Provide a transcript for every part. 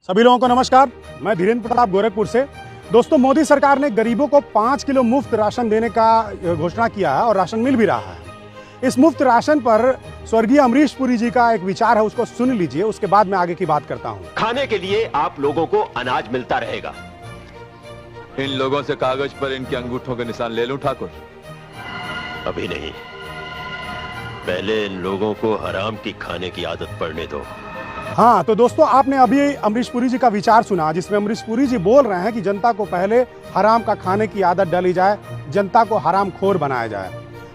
सभी लोगों को नमस्कार। मैं धीरेन्द्र प्रताप गोरखपुर से। दोस्तों, मोदी सरकार ने गरीबों को 5 किलो मुफ्त राशन देने का घोषणा किया है और राशन मिल भी रहा है। इस मुफ्त राशन पर स्वर्गीय अमरीश पुरी जी का एक विचार है, उसको सुन लीजिए, उसके बाद मैं आगे की बात करता हूँ। खाने के लिए आप लोगों को अनाज मिलता रहेगा। इन लोगों से कागज पर इनके अंगूठों के निशान ले लूं ठाकुर? अभी नहीं, पहले इन लोगों को हराम की खाने की आदत पड़ने दो। हाँ, तो दोस्तों, आपने अभी अमरीश पुरी जी का विचार सुना, जिसमें अमरीश पुरी जी बोल रहे हैं कि जनता को पहले हराम का खाने की आदत डाली जाए, जनता को हराम खोर बनाया जाए।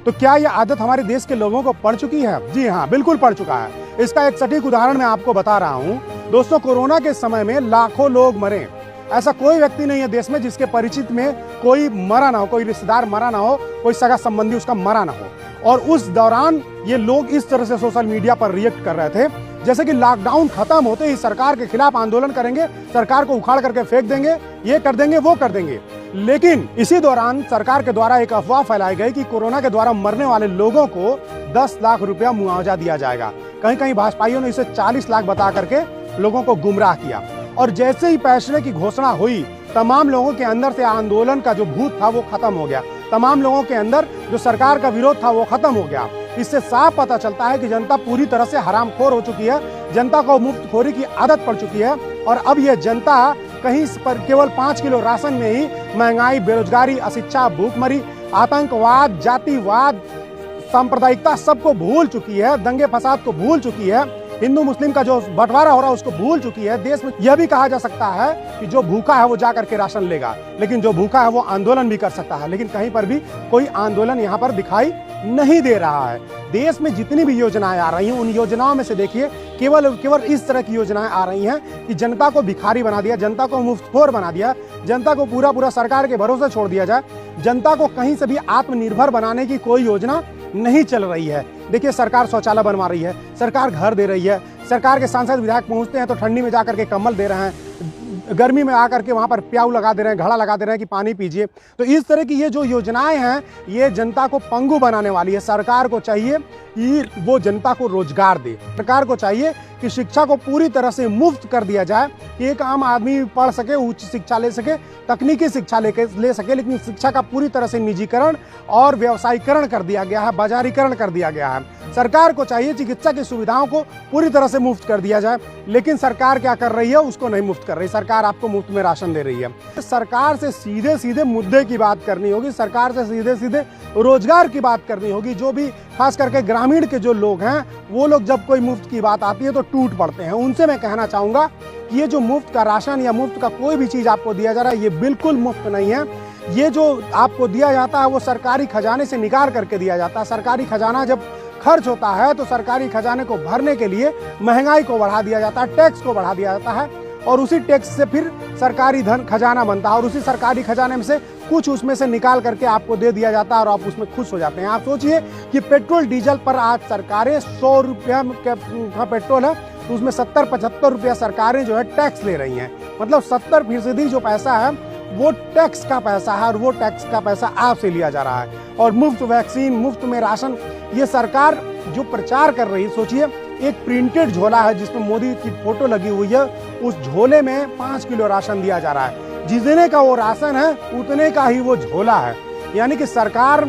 तो क्या यह आदत हमारे देश के लोगों को पड़ चुकी है? जी हाँ, बिल्कुल पड़ चुका है। इसका एक सटीक उदाहरण मैं आपको बता रहा हूँ। दोस्तों, कोरोना के समय में लाखों लोग मरे। ऐसा कोई व्यक्ति नहीं है देश में जिसके परिचित में कोई मरा ना हो, कोई रिश्तेदार मरा ना हो, कोई सगा संबंधी उसका मरा ना हो। और उस दौरान ये लोग इस तरह से सोशल मीडिया पर रिएक्ट कर रहे थे जैसे कि लॉकडाउन खत्म होते ही सरकार के खिलाफ आंदोलन करेंगे, सरकार को उखाड़ करके फेंक देंगे, ये कर देंगे, वो कर देंगे। लेकिन इसी दौरान सरकार के द्वारा एक अफवाह फैलाई गई कि कोरोना के द्वारा मरने वाले लोगों को 10 लाख रुपया मुआवजा दिया जाएगा। कहीं कहीं भाजपाइयों ने इसे 40 लाख बता करके लोगों को गुमराह किया। और जैसे ही फैसले की घोषणा हुई, तमाम लोगों के अंदर से आंदोलन का जो भूत था वो खत्म हो गया। तमाम लोगों के अंदर जो सरकार का विरोध था वो खत्म हो गया। इससे साफ पता चलता है कि जनता पूरी तरह से हरामखोर हो चुकी है, जनता को मुफ्तखोरी की आदत पड़ चुकी है। और अब यह जनता कहीं पर केवल 5 किलो राशन में ही महंगाई, बेरोजगारी, अशिक्षा, भूखमरी, आतंकवाद, जातिवाद, सांप्रदायिकता सबको भूल चुकी है, दंगे फसाद को भूल चुकी है, हिंदू मुस्लिम का जो बंटवारा हो रहा है उसको भूल चुकी है। देश में यह भी कहा जा सकता है कि जो भूखा है वो जा करके राशन लेगा, लेकिन जो भूखा है वो आंदोलन भी कर सकता है। लेकिन कहीं पर भी कोई आंदोलन यहाँ पर दिखाई नहीं दे रहा है। देश में जितनी भी योजनाएं आ रही हैं, उन योजनाओं में से देखिए केवल इस तरह की योजनाएं आ रही हैं कि जनता को भिखारी बना दिया, जनता को मुफ्तखोर बना दिया, जनता को पूरा सरकार के भरोसे छोड़ दिया जाए। जनता को कहीं से भी आत्मनिर्भर बनाने की कोई योजना नहीं चल रही है। देखिए, सरकार शौचालय बनवा रही है, सरकार घर दे रही है, सरकार के सांसद विधायक पहुंचते हैं तो ठंडी में जाकर के कंबल दे रहे हैं, गर्मी में आकर के वहां पर प्याऊ लगा दे रहे हैं, घड़ा लगा दे रहे हैं कि पानी पीजिए। तो इस तरह की ये जो योजनाएं हैं, ये जनता को पंगु बनाने वाली है। सरकार को चाहिए कि वो जनता को रोजगार दे। सरकार को चाहिए कि शिक्षा को पूरी तरह से मुफ्त कर दिया जाए, कि एक आम आदमी पढ़ सके, उच्च शिक्षा ले सके, तकनीकी शिक्षा ले सके। लेकिन शिक्षा का पूरी तरह से निजीकरण और व्यवसायीकरण कर दिया गया है, बाजारीकरण कर दिया गया है। सरकार को चाहिए चिकित्सा की सुविधाओं को पूरी तरह से मुफ्त कर दिया जाए, लेकिन सरकार क्या कर रही है? उसको नहीं मुफ्त कर रही। सरकार आपको मुफ्त में राशन दे रही है। सरकार से सीधे सीधे मुद्दे की बात करनी होगी, सरकार से सीधे सीधे रोजगार की बात करनी होगी। जो भी खास करके ग्रामीण के जो लोग हैं, वो लोग जब कोई मुफ्त की बात आती है तो टूट पड़ते हैं। उनसे मैं कहना चाहूँगा कि ये जो मुफ्त का राशन या मुफ्त का कोई भी चीज़ आपको दिया जा रहा है, ये बिल्कुल मुफ्त नहीं है। ये जो आपको दिया जाता है वो सरकारी खजाने से निकाल करके दिया जाता है। सरकारी खजाना जब खर्च होता है तो सरकारी खजाने को भरने के लिए महंगाई को बढ़ा दिया जाता है, टैक्स को बढ़ा दिया जाता है, और उसी टैक्स से फिर सरकारी धन खजाना बनता है, और उसी सरकारी खजाने में से कुछ उसमें से निकाल करके आपको दे दिया जाता है और आप उसमें खुश हो जाते हैं। आप सोचिए कि पेट्रोल डीजल पर आज सरकारें 100 रुपया का पेट्रोल है तो उसमें 70-75 रुपया सरकारें जो है टैक्स ले रही हैं। मतलब 70% जो पैसा है वो टैक्स का पैसा है, और वो टैक्स का पैसा आपसे लिया जा रहा है। और मुफ्त वैक्सीन, मुफ्त में राशन, ये सरकार जो प्रचार कर रही है, सोचिए एक प्रिंटेड झोला है जिसमें मोदी की फोटो लगी हुई है, उस झोले में 5 किलो राशन दिया जा रहा है। जितने का वो राशन है उतने का ही वो झोला है। यानी कि सरकार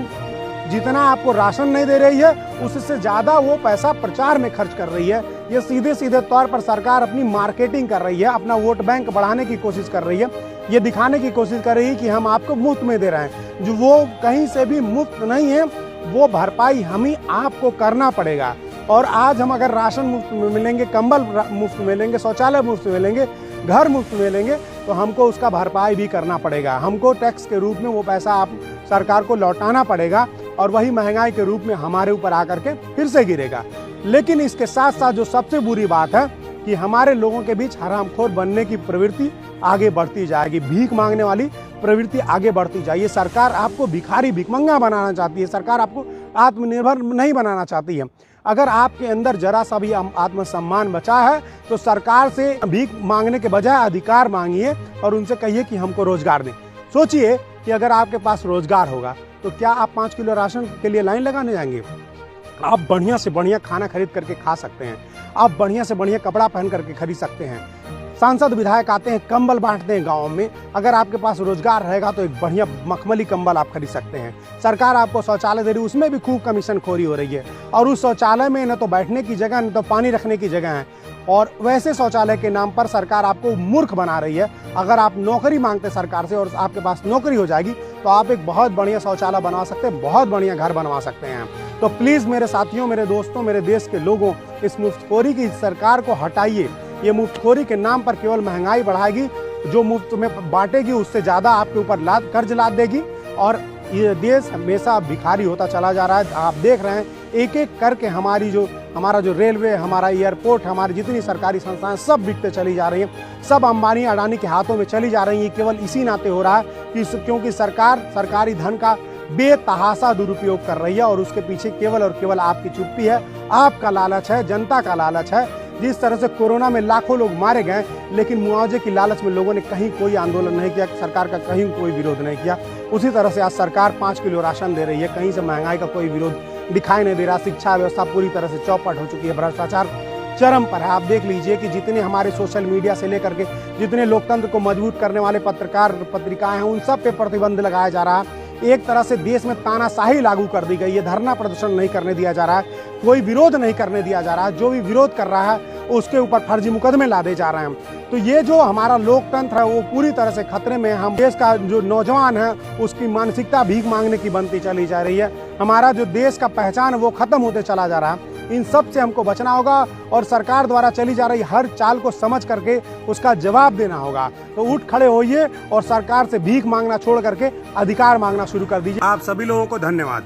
जितना आपको राशन नहीं दे रही है, उससे ज्यादा वो पैसा प्रचार में खर्च कर रही है। ये सीधे सीधे तौर पर सरकार अपनी मार्केटिंग कर रही है, अपना वोट बैंक बढ़ाने की कोशिश कर रही है। ये दिखाने की कोशिश कर रही है कि हम आपको मुफ्त में दे रहे हैं, जो वो कहीं से भी मुफ्त नहीं है। वो भरपाई हम ही आपको करना पड़ेगा। और आज हम अगर राशन मुफ्त में मिलेंगे, कंबल मुफ्त मिलेंगे, शौचालय मुफ्त मिलेंगे, घर मुफ्त मिलेंगे, तो हमको उसका भरपाई भी करना पड़ेगा। हमको टैक्स के रूप में वो पैसा आप सरकार को लौटाना पड़ेगा, और वही महंगाई के रूप में हमारे ऊपर आकर के फिर से गिरेगा। लेकिन इसके साथ साथ जो सबसे बुरी बात है कि हमारे लोगों के बीच हरामखोर बनने की प्रवृत्ति आगे बढ़ती जाएगी, भीख मांगने वाली प्रवृत्ति आगे बढ़ती जाएगी। सरकार आपको भिखारी, भिखमंगा बनाना चाहती है, सरकार आपको आत्मनिर्भर नहीं बनाना चाहती है। अगर आपके अंदर जरा सा भी आत्मसम्मान बचा है तो सरकार से भीख मांगने के बजाय अधिकार मांगिए और उनसे कहिए कि हमको रोजगार दें। सोचिए कि अगर आपके पास रोजगार होगा तो क्या आप 5 किलो राशन के लिए लाइन लगाने जाएंगे? आप बढ़िया से बढ़िया खाना खरीद करके खा सकते हैं, आप बढ़िया से बढ़िया कपड़ा पहन करके खरीद सकते हैं। सांसद विधायक आते हैं, कंबल बांटते हैं गाँव में। अगर आपके पास रोजगार रहेगा तो एक बढ़िया मखमली कंबल आप खरीद सकते हैं। सरकार आपको शौचालय दे रही है, उसमें भी खूब कमीशन खोरी हो रही है। और उस शौचालय में न तो बैठने की जगह, न तो पानी रखने की जगह है। और वैसे शौचालय के नाम पर सरकार आपको मूर्ख बना रही है। अगर आप नौकरी मांगते सरकार से और आपके पास नौकरी हो जाएगी तो आप एक बहुत बढ़िया शौचालय बनवा सकते हैं, बहुत बढ़िया घर बनवा सकते हैं। तो प्लीज़ मेरे साथियों, मेरे दोस्तों, मेरे देश के लोगों, इस मुफ्तखोरी की सरकार को हटाइए। ये मुफ्तखोरी के नाम पर केवल महंगाई बढ़ाएगी, जो मुफ्त में बांटेगी उससे ज़्यादा आपके ऊपर कर्ज लाद देगी। और ये देश हमेशा भिखारी होता चला जा रहा है। आप देख रहे हैं एक एक करके हमारा जो रेलवे, हमारा एयरपोर्ट, हमारी जितनी सरकारी संस्थाएं सब बिकते चली जा रही हैं, सब अंबानी अडानी के हाथों में चली जा रही हैं। केवल इसी नाते हो रहा है कि क्योंकि सरकार सरकारी धन का बेतहाशा दुरुपयोग कर रही है और उसके पीछे केवल और केवल आपकी चुप्पी है, आपका लालच है, जनता का लालच है। जिस तरह से कोरोना में लाखों लोग मारे गए, लेकिन मुआवजे की लालच में लोगों ने कहीं कोई आंदोलन नहीं किया, सरकार का कहीं कोई विरोध नहीं किया। उसी तरह से आज सरकार 5 किलो राशन दे रही है, कहीं से महंगाई का कोई विरोध दिखाई नहीं दे रहा। शिक्षा व्यवस्था पूरी तरह से चौपट हो चुकी है, भ्रष्टाचार चरम पर है। आप देख लीजिए कि जितने हमारे सोशल मीडिया से लेकर के जितने लोकतंत्र को मजबूत करने वाले पत्रकार पत्रिकाएं हैं, उन सब पे प्रतिबंध लगाया जा रहा है। एक तरह से देश में तानाशाही लागू कर दी गई है। धरना प्रदर्शन नहीं करने दिया जा रहा है, कोई विरोध नहीं करने दिया जा रहा है। जो भी विरोध कर रहा है उसके ऊपर फर्जी मुकदमे लादे जा रहे हैं। तो ये जो हमारा लोकतंत्र है वो पूरी तरह से खतरे में है। हम देश का जो नौजवान है उसकी मानसिकता भीख मांगने की बनती चली जा रही है। हमारा जो देश का पहचान है वो खत्म होते चला जा रहा है। इन सब से हमको बचना होगा और सरकार द्वारा चली जा रही हर चाल को समझ करके उसका जवाब देना होगा। तो उठ खड़े होइए और सरकार से भीख मांगना छोड़ करके अधिकार मांगना शुरू कर दीजिए। आप सभी लोगों को धन्यवाद।